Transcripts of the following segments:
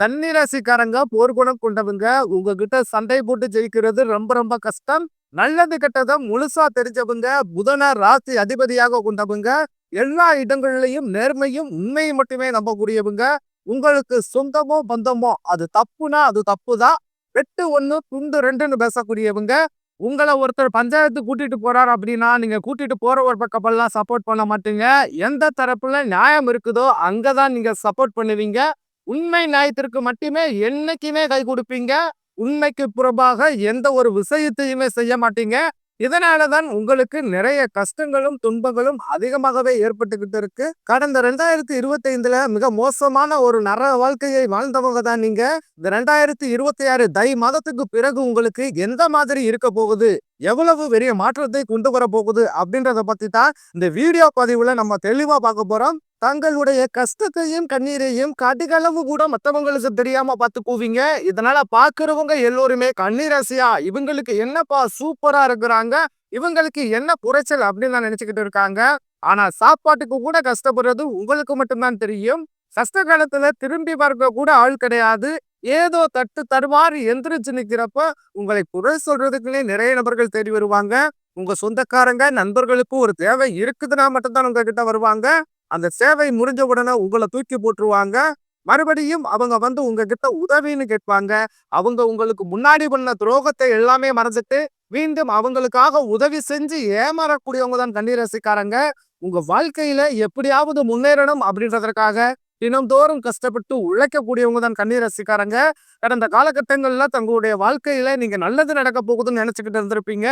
தன்னிராசிக்காரங்க போர்க்குணம் கொண்டவங்க. உங்ககிட்ட சண்டை போட்டு ஜெயிக்கிறது ரொம்ப ரொம்ப கஷ்டம். நல்லது கெட்டத முழுசா தெரிஞ்சவங்க. புதன ராசி அதிபதியாக கொண்டவங்க. எல்லா இடங்களிலையும் நேர்மையும் உண்மையை மட்டுமே நம்பக்கூடியவங்க. உங்களுக்கு சொந்தமோ பந்தமோ அது தப்புனா அது தப்புதான். வெட்டு ஒண்ணு துண்டு ரெண்டுன்னு பேசக்கூடியவங்க. உங்களை ஒருத்தர் பஞ்சாயத்து கூட்டிட்டு போறாரு அப்படின்னா நீங்க கூட்டிட்டு போற ஒரு பக்கப்பெல்லாம் சப்போர்ட் பண்ண மாட்டீங்க. எந்த தரப்புல நியாயம் இருக்குதோ அங்கதான் நீங்க சப்போர்ட் பண்ணுவீங்க. உண்மை நியாயத்திற்கு மட்டுமே என்னைக்குமே கை கொடுப்பீங்க. உண்மைக்கு புறம்பாக எந்த ஒரு விஷயத்தையுமே செய்ய மாட்டீங்க. இதனாலதான் உங்களுக்கு நிறைய கஷ்டங்களும் துன்பங்களும் அதிகமாகவே ஏற்பட்டுக்கிட்டு இருக்கு. கடந்த 2025ல மிக மோசமான ஒரு வாழ்க்கையை வாழ்ந்தவங்க தான் நீங்க. இந்த 2026 தை மாதத்துக்கு பிறகு உங்களுக்கு எந்த மாதிரி இருக்க போகுது, எவ்வளவு பெரிய மாற்றத்தை கொண்டு வர போகுது அப்படின்றத பத்தி தான் இந்த வீடியோ பதிவுல நம்ம தெளிவா பார்க்க போறோம். தங்களுடைய கஷ்டத்தையும் கண்ணீரையும் கடுகளவு கூட மத்தவங்களுக்கு தெரியாம பாத்துக்குவீங்க. இதனால பாக்குறவங்க எல்லோருமே கண்ணீராசியா இவங்களுக்கு என்னப்பா சூப்பரா இருக்கிறாங்க, இவங்களுக்கு என்ன குறைச்சல் அப்படின்னு தான் நினைச்சுக்கிட்டு இருக்காங்க. ஆனா சாப்பாட்டுக்கு கூட கஷ்டப்படுறது உங்களுக்கு மட்டும்தான் தெரியும். கஷ்ட காலத்துல திரும்பி பார்க்க கூட ஆள் கிடையாது. ஏதோ தட்டு தடுமாறி எந்திரிச்சு நிக்கிறப்ப உங்களை குறை சொல்றதுக்குன்னே நிறைய நபர்கள் தேடி வருவாங்க. உங்க சொந்தக்காரங்க நண்பர்களுக்கும் ஒரு தேவை இருக்குதுன்னா மட்டும்தான் உங்ககிட்ட வருவாங்க. அந்த சேவை முடிஞ்ச உடனே உங்களை தூக்கி போட்டுருவாங்க. மறுபடியும் அவங்க வந்து உங்ககிட்ட உதவின்னு கேட்பாங்க. அவங்க உங்களுக்கு முன்னாடி பண்ண துரோகத்தை எல்லாமே மறந்துட்டு மீண்டும் அவங்களுக்காக உதவி செஞ்சு ஏமாறக்கூடியவங்க தான் கன்னிராசிக்காரங்க. உங்க வாழ்க்கையில எப்படியாவது முன்னேறணும் அப்படின்றதற்காக தினம்தோறும் கஷ்டப்பட்டு உழைக்கக்கூடியவங்க தான் கன்னிராசிக்காரங்க. கடந்த காலகட்டங்கள்ல தங்களுடைய வாழ்க்கையில நீங்க நல்லது நடக்க போகுதுன்னு நினைச்சுக்கிட்டு இருந்திருப்பீங்க.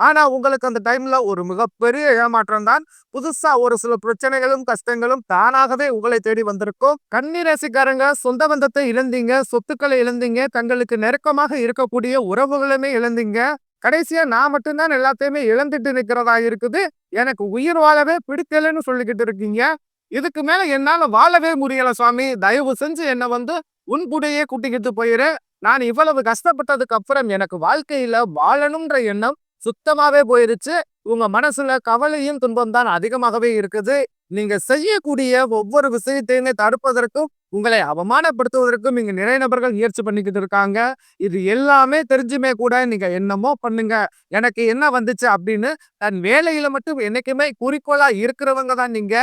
ஆனா உங்களுக்கு அந்த டைம்ல ஒரு மிகப்பெரிய ஏமாற்றம் தான். புதுசா ஒரு சில பிரச்சனைகளும் கஷ்டங்களும் தானாகவே உங்களை தேடி வந்திருக்கும். கன்னிராசிக்காரங்க சொந்த பந்தத்தை இழந்தீங்க, சொத்துக்களை இழந்தீங்க, தங்களுக்கு நெருக்கமாக இருக்கக்கூடிய உறவுகளுமே இழந்தீங்க. கடைசியா நான் மட்டும்தான் எல்லாத்தையுமே இழந்துட்டு நிக்கிறதா இருக்குது, எனக்கு உயிர் வாழவே பிடிக்கலன்னு சொல்லிக்கிட்டு இருக்கீங்க. இதுக்கு மேல என்னால வாழவே முடியல சுவாமி, தயவு செஞ்சு என்ன வந்து உன் கூடயே கூட்டிக்கிட்டு போயிரு. நான் இவ்வளவு கஷ்டப்பட்டதுக்கு அப்புறம் எனக்கு வாழ்க்கையில வாழணும்ன்ற எண்ணம் சுத்தமாவே போயிருச்சு. உங்க மனசுல கவலையும் துன்பம் தான் அதிகமாகவே இருக்குது. நீங்க செய்யக்கூடிய ஒவ்வொரு விஷயத்தையுமே தடுப்பதற்கும் உங்களை அவமானப்படுத்துவதற்கும் இங்க நிறைய நபர்கள் முயற்சி பண்ணிக்கிட்டு இருக்காங்க. இது எல்லாமே தெரிஞ்சுமே கூட நீங்க என்னமோ பண்ணுங்க, எனக்கு என்ன வந்துச்சு அப்படின்னு தன் வேலையில மட்டும் என்னைக்குமே குறிக்கோளா இருக்கிறவங்க தான் நீங்க.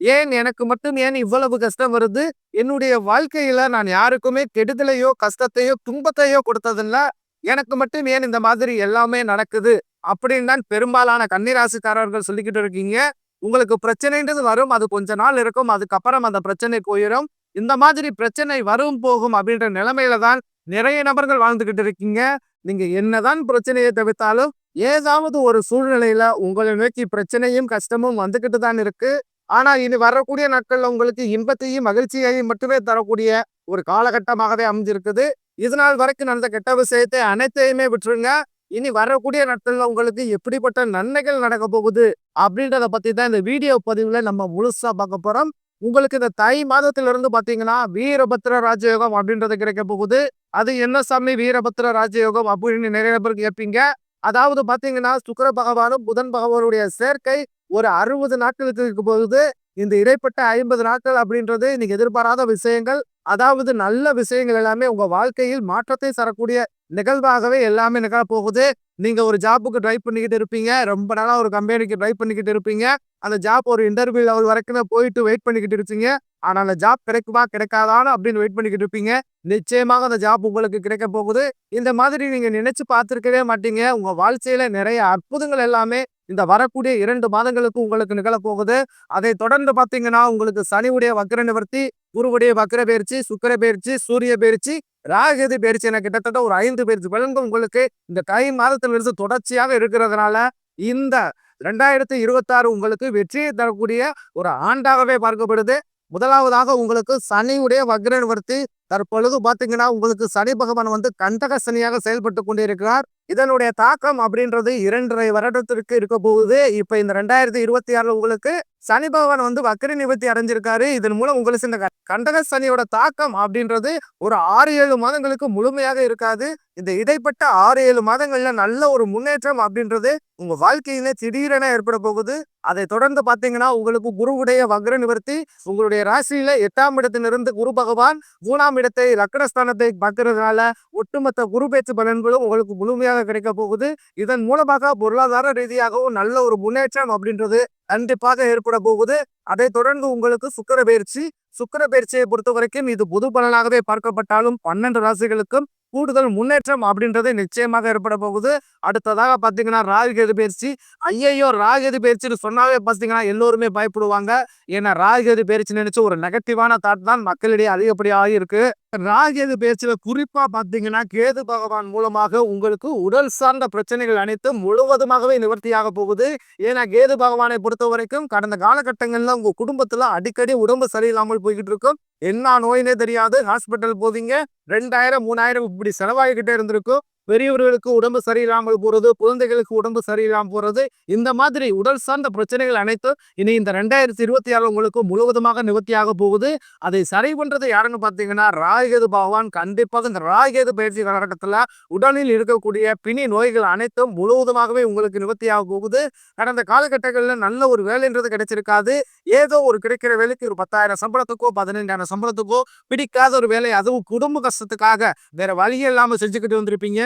ஏன் எனக்கு மட்டும் ஏன் இவ்வளவு கஷ்டம் வருது, என்னுடைய வாழ்க்கையில நான் யாருக்குமே கெடுதலையோ கஷ்டத்தையோ துன்பத்தையோ கொடுத்ததில்ல, எனக்கு மட்டும் ஏன் இந்த மாதிரி எல்லாமே நடக்குது அப்படின்னு தான் பெரும்பாலான கன்னிராசிக்காரர்கள் சொல்லிக்கிட்டு இருக்கீங்க. உங்களுக்கு பிரச்சனைன்றது வரும், அது கொஞ்ச நாள் இருக்கும், அதுக்கப்புறம் அந்த பிரச்சனை போயிடும். இந்த மாதிரி பிரச்சனை வரும் போகும் அப்படின்ற நிலைமையில தான் நிறைய நபர்கள் வாழ்ந்துகிட்டு இருக்கீங்க. நீங்க என்னதான் பிரச்சனையை தவிர்த்தாலும் ஏதாவது ஒரு சூழ்நிலையில உங்களை நோக்கி பிரச்சனையும் கஷ்டமும் வந்துகிட்டு தான் இருக்கு. ஆனா இனி வரக்கூடிய நாட்கள்ல உங்களுக்கு இன்பத்தையும் மகிழ்ச்சியையும் மட்டுமே தரக்கூடிய ஒரு காலகட்டமாகவே அமைஞ்சிருக்குது. இதனால் வரைக்கும் நடந்த கெட்ட விஷயத்தை அனைத்தையுமே விட்டுருங்க. இனி வரக்கூடிய நாட்கள்ல உங்களுக்கு எப்படிப்பட்ட நன்மைகள் நடக்க போகுது அப்படின்றத பத்தி தான் இந்த வீடியோ பதிவுல நம்ம முழுசா பார்க்க போறோம். உங்களுக்கு இந்த தை மாதத்திலிருந்து பாத்தீங்கன்னா வீரபத்திர ராஜயோகம் அப்படின்றது கிடைக்க போகுது. அது என்ன சாமி வீரபத்திர ராஜயோகம் அப்படின்னு நிறைய பேருக்கு கேட்பீங்க. அதாவது பாத்தீங்கன்னா சுக்கிர பகவானும் புதன் பகவானுடைய சேர்க்கை ஒரு 60 நாட்களுக்கு இருக்க போகுது. இந்த இடைப்பட்ட 50 நாட்கள் அப்படின்றது நீங்க எதிர்பாராத விஷயங்கள், அதாவது நல்ல விஷயங்கள் எல்லாமே உங்க வாழ்க்கையில் மாற்றத்தை தரக்கூடிய நிகழ்வாகவே எல்லாமே நிகழப்போகுது. நீங்க ஒரு ஜாப்புக்கு ட்ரை பண்ணிக்கிட்டு இருப்பீங்க, ரொம்ப நாளா ஒரு கம்பெனிக்கு ட்ரை பண்ணிக்கிட்டு இருப்பீங்க. அந்த ஜாப் ஒரு இன்டர்வியூ லெவல் வரைக்கும் போயிட்டு வெயிட் பண்ணிக்கிட்டு இருப்பீங்க. ஆனா அந்த ஜாப் கிடைக்குமா கிடைக்காதான்னு அப்படின்னு வெயிட் பண்ணிக்கிட்டு இருப்பீங்க. நிச்சயமாக அந்த ஜாப் உங்களுக்கு கிடைக்க போகுது. இந்த மாதிரி நீங்க நினைச்சு பார்த்திருக்கவே மாட்டீங்க. உங்க வாழ்க்கையில நிறைய அற்புதங்கள் எல்லாமே இந்த வரக்கூடிய 2 மாதங்களுக்கு உங்களுக்கு நிகழப்போகுது. அதை தொடர்ந்து பாத்தீங்கன்னா உங்களுக்கு சனியுடைய வக்ர நிவர்த்தி, குருவுடைய வக்ர பயிற்சி, சுக்கிர பயிற்சி, சூரிய பயிற்சி, ராகு பயிற்சி என கிட்டத்தட்ட ஒரு 5 பயிற்சி பலன்கள் உங்களுக்கு இந்த தை மாதத்திலிருந்து தொடர்ச்சியாக இருக்கிறதுனால இந்த 2026 உங்களுக்கு வெற்றியை தரக்கூடிய ஒரு ஆண்டாகவே பார்க்கப்படுது. முதலாவதாக உங்களுக்கு சனியுடைய வக்ர நிவர்த்தி. தற்பொழுது பாத்தீங்கன்னா உங்களுக்கு சனி பகவான் வந்து கண்டக சனியாக செயல்பட்டு கொண்டிருக்கிறார். இதனுடைய தாக்கம் அப்படின்றது 2.5 வருடத்திற்கு இருக்க போகுது. இப்ப இந்த 2026 உங்களுக்கு சனி பகவான் வந்து வக்ர நிவர்த்தி அடைஞ்சிருக்காரு. இதன் மூலம் உங்களுக்கு இந்த கண்டக சனியோட தாக்கம் அப்படின்றது ஒரு 6-7 மாதங்களுக்கு முழுமையாக இருக்காது. இந்த இடைப்பட்ட 6-7 மாதங்கள்ல நல்ல ஒரு முன்னேற்றம் அப்படின்றது உங்க வாழ்க்கையில திடீரென ஏற்பட போகுது. அதை தொடர்ந்து பாத்தீங்கன்னா உங்களுக்கு குருவுடைய வக்ர நிவர்த்தி, உங்களுடைய ராசியில 8ஆம் இடத்திலிருந்து குரு பகவான் 3ஆம் இடத்தை லக்னஸ்தானத்தை பார்க்கறதுனால ஒட்டுமொத்த குரு பேச்சு பலன்களும் உங்களுக்கு முழுமையாக கிடைக்க போகுது. இதன் மூலமாக பொருளாதார ரீதியாகவும் நல்ல ஒரு முன்னேற்றம் அப்படின்றது கண்டிப்பாக ஏற்பட போகுது. அதை தொடர்ந்து உங்களுக்கு சுக்கிர பயிற்சியை பொறுத்த வரைக்கும் இது பொது பலனாகவே பார்க்கப்பட்டாலும் 12 ராசிகளுக்கும் கூடுதல் முன்னேற்றம் அப்படின்றது நிச்சயமாக ஏற்பட போகுது. அடுத்ததாக பாத்தீங்கன்னா ராகு கேது பயிற்சி. ஐயையோ ராகு கேது பயிற்சின்னு சொன்னாவே பாத்தீங்கன்னா எல்லோருமே பயப்படுவாங்க. ஏன்னா ராகு கேது பயிற்சி நினைச்சு ஒரு நெகட்டிவான தாட் தான் மக்களிடையே அதிகப்படியாக இருக்கு. ராகு கேது பயிற்சியில குறிப்பா பாத்தீங்கன்னா கேது பகவான் மூலமாக உங்களுக்கு உடல் சார்ந்த பிரச்சனைகள் அனைத்தும் முழுவதுமாகவே நிவர்த்தியாக போகுது. ஏன்னா கேது பகவானை பொறுத்த வரைக்கும் கடந்த காலகட்டங்கள்ல உங்க குடும்பத்துல அடிக்கடி உடம்பு சரியில்லாமல் போய்கிட்டு இருக்கும். என்ன நோயினே தெரியாது, ஹாஸ்பிட்டல் போவீங்க, 2000 3000 இப்படி செலவாகிக்கிட்டே இருந்திருக்கும். பெரியவர்களுக்கு உடம்பு சரியில்லாமல் போறது, குழந்தைகளுக்கு உடம்பு சரியில்லாமல் போறது, இந்த மாதிரி உடல் சார்ந்த பிரச்சனைகள் அனைத்தும் இனி இந்த 2026 உங்களுக்கு முழுவதுமாக நிவர்த்தியாக போகுது. அதை சரி பண்றது யாருன்னு பாத்தீங்கன்னா ராகு பகவான். கண்டிப்பாக இந்த ராகு பயிற்சி காலகட்டத்துல உடலில் இருக்கக்கூடிய பிணி நோய்கள் அனைத்தும் முழுவதுமாகவே உங்களுக்கு நிவர்த்தியாக போகுது. கடந்த காலகட்டங்கள்ல நல்ல ஒரு வேலைன்றது கிடைச்சிருக்காது. ஏதோ ஒரு கிடைக்கிற வேலைக்கு ஒரு 10,000 சம்பளத்துக்கோ 15,000 சம்பளத்துக்கோ பிடிக்காத ஒரு வேலை, அதுவும் குடும்ப கஷ்டத்துக்காக வேற வழியே இல்லாம செஞ்சுக்கிட்டு வந்திருப்பீங்க.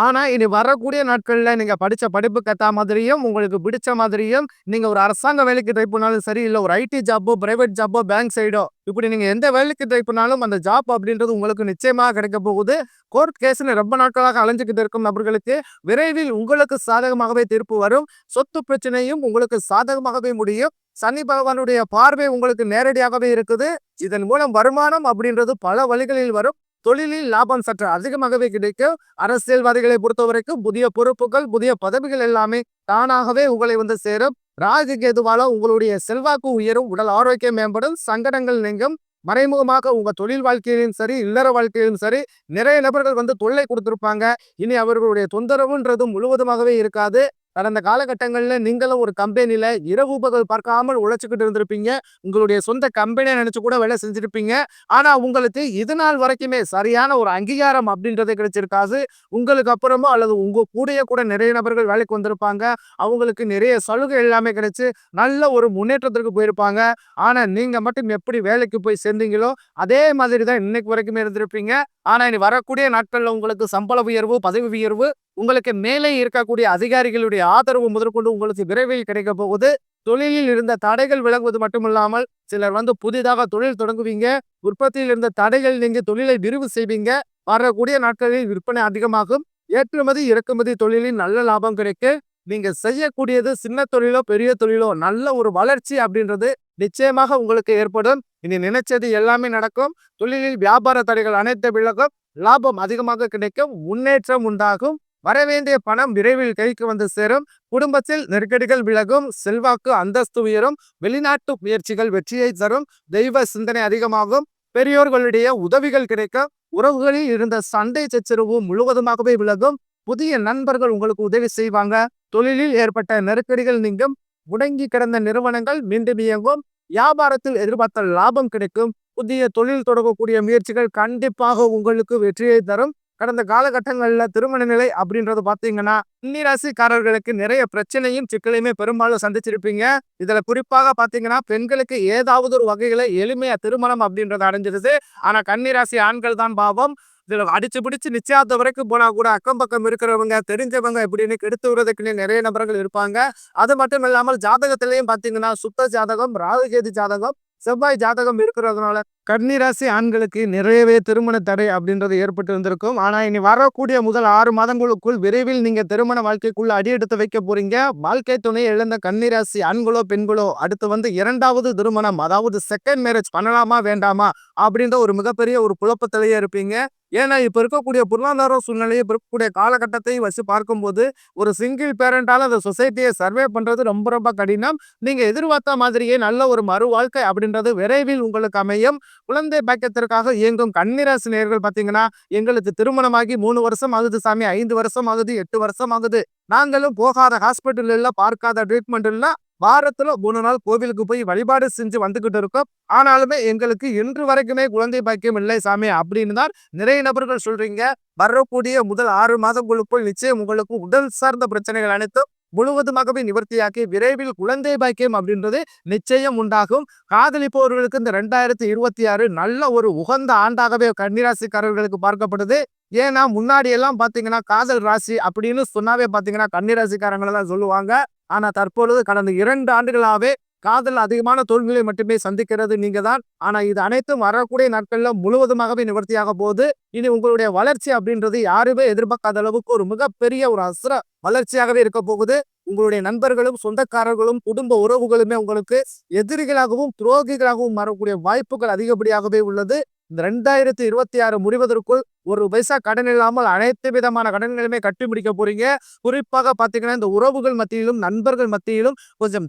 ஆனா இனி வரக்கூடிய நாட்கள்ல நீங்க படிச்ச படிப்புக்கு ஏத்த மாதிரியும் உங்களுக்கு பிடிச்ச மாதிரியும் நீங்க ஒரு அரசாங்க வேலைக்கு ட்ரை பண்ணாலும் சரி, இல்ல ஒரு ஐடி ஜாப்போ பிரைவேட் ஜாப்போ பேங்க் சைடோ இப்படி நீங்க எந்த வேலைக்கு ட்ரை பண்ணாலும் அந்த ஜாப் அப்படின்றது உங்களுக்கு நிச்சயமாக கிடைக்க போகுது. கோர்ட் கேஸ்ன்னு ரொம்ப நாட்களாக அலைஞ்சுக்கிட்டு இருக்கும் நபர்களுக்கு விரைவில் உங்களுக்கு சாதகமாகவே தீர்ப்பு வரும். சொத்து பிரச்சனையும் உங்களுக்கு சாதகமாகவே முடியும். சனி பகவானுடைய பார்வை உங்களுக்கு நேரடியாகவே இருக்குது. இதன் மூலம் வருமானம் அப்படின்றது பல வழிகளில் வரும். தொழிலில் லாபம் சற்று அதிகமாகவே கிடைக்கும். அரசியல்வாதிகளை பொறுத்த வரைக்கும் புதிய பொறுப்புகள், புதிய பதவிகள் எல்லாமே தானாகவே உங்களை வந்து சேரும். ராகு கேதுவால உங்களுடைய செல்வாக்கு உயரும், உடல் ஆரோக்கியம் மேம்படும், சங்கடங்கள் நீங்கும். மறைமுகமாக உங்க தொழில் வாழ்க்கையிலும் சரி, இல்லற வாழ்க்கையிலும் சரி, நிறைய நபர்கள் வந்து தொல்லை கொடுத்திருப்பாங்க. இனி அவர்களுடைய தொந்தரவுன்றது முழுவதுமாகவே இருக்காது. கடந்த காலகட்டங்கள்ல நீங்களும் ஒரு கம்பெனில இரவு பகல் பார்க்காமல் உழைச்சுக்கிட்டு இருந்திருப்பீங்க. உங்களுடைய சொந்த கம்பெனியை நினைச்சு கூட வேலை செஞ்சிருப்பீங்க. ஆனா உங்களுக்கு இது நாள் வரைக்குமே சரியான ஒரு அங்கீகாரம் அப்படின்றதே கிடைச்சிருக்காது. உங்களுக்கு அப்புறமா அல்லது உங்க கூடயே கூட நிறைய நபர்கள் வேலைக்கு வந்திருப்பாங்க. அவங்களுக்கு நிறைய சலுகை எல்லாமே கிடைச்சு நல்ல ஒரு முன்னேற்றத்திற்கு போயிருப்பாங்க. ஆனா நீங்க மட்டும் எப்படி வேலைக்கு போய் சேர்ந்தீங்களோ அதே மாதிரி தான் இன்னைக்கு வரைக்குமே இருந்திருப்பீங்க. ஆனா இனி வரக்கூடிய நாட்கள்ல உங்களுக்கு சம்பள உயர்வு, பதவி உயர்வு, உங்களுக்கு மேலே இருக்கக்கூடிய அதிகாரிகளுடைய ஆதரவு முதற்கொண்டு உங்களுக்கு விரைவில் கிடைக்க போகுது. தொழிலில் இருந்த தடைகள் விலகுவது மட்டுமில்லாமல் சிலர் வந்து புதிதாக தொழில் தொடங்குவீங்க. உற்பத்தியில் இருந்த தடைகள் நீங்க தொழிலை விரிவு செய்வீங்க. வரக்கூடிய நாட்களில் விற்பனை அதிகமாகும். ஏற்றுமதி இறக்குமதி தொழிலில் நல்ல லாபம் கிடைக்கும். நீங்க செய்யக்கூடியது சின்ன தொழிலோ பெரிய தொழிலோ நல்ல ஒரு வளர்ச்சி அப்படின்றது நிச்சயமாக உங்களுக்கு ஏற்படும். இனி நினைச்சது எல்லாமே நடக்கும். தொழிலில் வியாபார தடைகள் அனைத்து விலகும். லாபம் அதிகமாக கிடைக்கும். முன்னேற்றம் உண்டாகும். வரவேண்டிய பணம் விரைவில் கைக்கு வந்து சேரும். குடும்பத்தில் நெருக்கடிகள் விலகும். செல்வாக்கு அந்தஸ்து உயரும். வெளிநாட்டு முயற்சிகள் வெற்றியை தரும். தெய்வ சிந்தனை அதிகமாகும். பெரியோர்களுடைய உதவிகள் கிடைக்கும். உறவுகளில் இருந்த சண்டை சச்சரவு முழுவதுமாகவே விலகும். புதிய நண்பர்கள் உங்களுக்கு உதவி செய்வாங்க. தொழிலில் ஏற்பட்ட நெருக்கடிகள் நீங்கும். முடங்கி கிடந்த நிறுவனங்கள் மீண்டும் இயங்கும். வியாபாரத்தில் எதிர்பார்த்த லாபம் கிடைக்கும். புதிய தொழில் தொடங்கக்கூடிய முயற்சிகள் கண்டிப்பாக உங்களுக்கு வெற்றியை தரும். கடந்த காலகட்டங்கள்ல திருமண நிலை அப்படின்றது பாத்தீங்கன்னா கன்னிராசிக்காரர்களுக்கு நிறைய பிரச்சனையும் சிக்கலையுமே பெரும்பாலும் சந்திச்சிருப்பீங்க. இதுல குறிப்பாக பாத்தீங்கன்னா பெண்களுக்கு ஏதாவது ஒரு வகையில எளிமையா திருமணம் அப்படின்றது அடைஞ்சிருது. ஆனா கன்னிராசி ஆண்கள் தான் பாவம். இதுல அடிச்சு பிடிச்சு நிச்சயார்த்தம் வரைக்கும் போனா கூட அக்கம் பக்கம் இருக்கிறவங்க தெரிஞ்சவங்க இப்படின்னு கெடுத்து விடுறதுக்குன்னு நிறைய நபர்கள் இருப்பாங்க. அது மட்டும் இல்லாமல் ஜாதகத்திலையும் பாத்தீங்கன்னா சுத்த ஜாதகம், ராகு கேது ஜாதகம், செவ்வாய் ஜாதகம் இருக்கிறதுனால கன்னிராசி ஆண்களுக்கு நிறையவே திருமண தடை அப்படின்றது ஏற்பட்டு இருந்திருக்கும். ஆனா இனி வரக்கூடிய முதல் 6 மாதங்களுக்குள் விரைவில் நீங்க திருமண வாழ்க்கைக்குள்ள அடி எடுத்து வைக்க போறீங்க. வாழ்க்கை துணை இழந்த கன்னிராசி ஆண்களோ பெண்களோ அடுத்து வந்து 2வது திருமணம், அதாவது செகண்ட் மேரேஜ் பண்ணலாமா வேண்டாமா அப்படின்ற ஒரு மிகப்பெரிய ஒரு குழப்பத்திலேயே இருப்பீங்க. ஏன்னா இப்ப இருக்கக்கூடிய பொருளாதார சூழ்நிலையை இருக்கக்கூடிய காலகட்டத்தை வச்சு பார்க்கும்போது ஒரு சிங்கிள் பேரண்டால அந்த சொசைட்டியை சர்வே பண்றது ரொம்ப ரொம்ப கடினம். நீங்க எதிர்பார்த்த மாதிரியே நல்ல ஒரு மறு வாழ்க்கை அப்படின்றது விரைவில் உங்களுக்கு அமையும். குழந்தை பாக்கியத்திற்காக இயங்கும் கன்னிராசி நேயர்கள் பாத்தீங்கன்னா எங்களுக்கு திருமணமாகி 3 வருஷம் ஆகுது சாமி, 5 வருஷம் ஆகுது, 8 வருஷம் ஆகுது, நாங்களும் போகாத ஹாஸ்பிட்டல் இல்ல, பார்க்காத ட்ரீட்மெண்ட் இல்ல, வாரத்துல 3 நாள் கோவிலுக்கு போய் வழிபாடு செஞ்சு வந்துகிட்டு இருக்கோம். ஆனாலுமே எங்களுக்கு இன்று வரைக்குமே குழந்தை பாக்கியம் இல்லை சாமி அப்படின்னு தான் நிறைய நபர்கள் சொல்றீங்க. வரக்கூடிய முதல் 6 மாதங்களுக்குள் நிச்சயம் உங்களுக்கு உடல் சார்ந்த பிரச்சனைகள் அனைத்தும் முழுவதுமாகவே நிவர்த்தியாக்கி விரைவில் குழந்தை பாக்கியம் அப்படின்றது நிச்சயம் உண்டாகும். காதலிப்பவர்களுக்கு இந்த 2026 நல்ல ஒரு உகந்த ஆண்டாகவே கன்னிராசிக்காரர்களுக்கு பார்க்கப்படுது. ஏன்னா முன்னாடி எல்லாம் பாத்தீங்கன்னா காதல் ராசி அப்படின்னு சொன்னாவே பாத்தீங்கன்னா கன்னிராசிக்காரங்களை தான் சொல்லுவாங்க. ஆனா தற்பொழுது கடந்த 2 ஆண்டுகளாவே காதல் அதிகமான தோல்விகளை மட்டுமே சந்திக்கிறது நீங்க தான். ஆனா இது அனைத்தும் வரக்கூடிய நாட்கள்ல முழுவதுமாகவே நிவர்த்தியாக போகுது. இனி உங்களுடைய வளர்ச்சி அப்படின்றது யாருமே எதிர்பார்க்காத அளவுக்கு ஒரு மிகப்பெரிய ஒரு அசுர வளர்ச்சியாகவே இருக்க போகுது. உங்களுடைய நண்பர்களும் சொந்தக்காரர்களும் குடும்ப உறவுகளுமே உங்களுக்கு எதிரிகளாகவும் துரோகிகளாகவும் மாறக்கூடிய வாய்ப்புகள் அதிகப்படியாகவே உள்ளது. இந்த 2026 முடிவதற்குள் ஒரு பைசா கடன் இல்லாமல் அனைத்து விதமான கடன்களுமே கட்டி முடிக்க போறீங்க. குறிப்பாக பாத்தீங்கன்னா இந்த உறவுகள் மத்தியிலும் நண்பர்கள் மத்தியிலும் கொஞ்சம்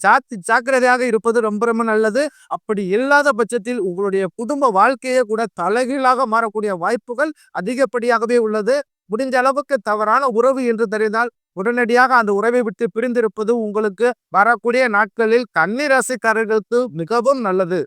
ஜாக்கிரதையாக இருப்பது ரொம்ப ரொம்ப நல்லது. அப்படி இல்லாத பட்சத்தில் உங்களுடைய குடும்ப வாழ்க்கையே கூட தலைகீழாக மாறக்கூடிய வாய்ப்புகள் அதிகப்படியாகவே உள்ளது. முடிஞ்ச அளவுக்கு தவறான உறவு என்று தெரிந்தால் உடனடியாக அந்த உறவை விட்டு பிரிந்திருப்பது உங்களுக்கு வரக்கூடிய நாட்களில் கன்னி ராசிக்காரர்களுக்கு மிகவும் நல்லது.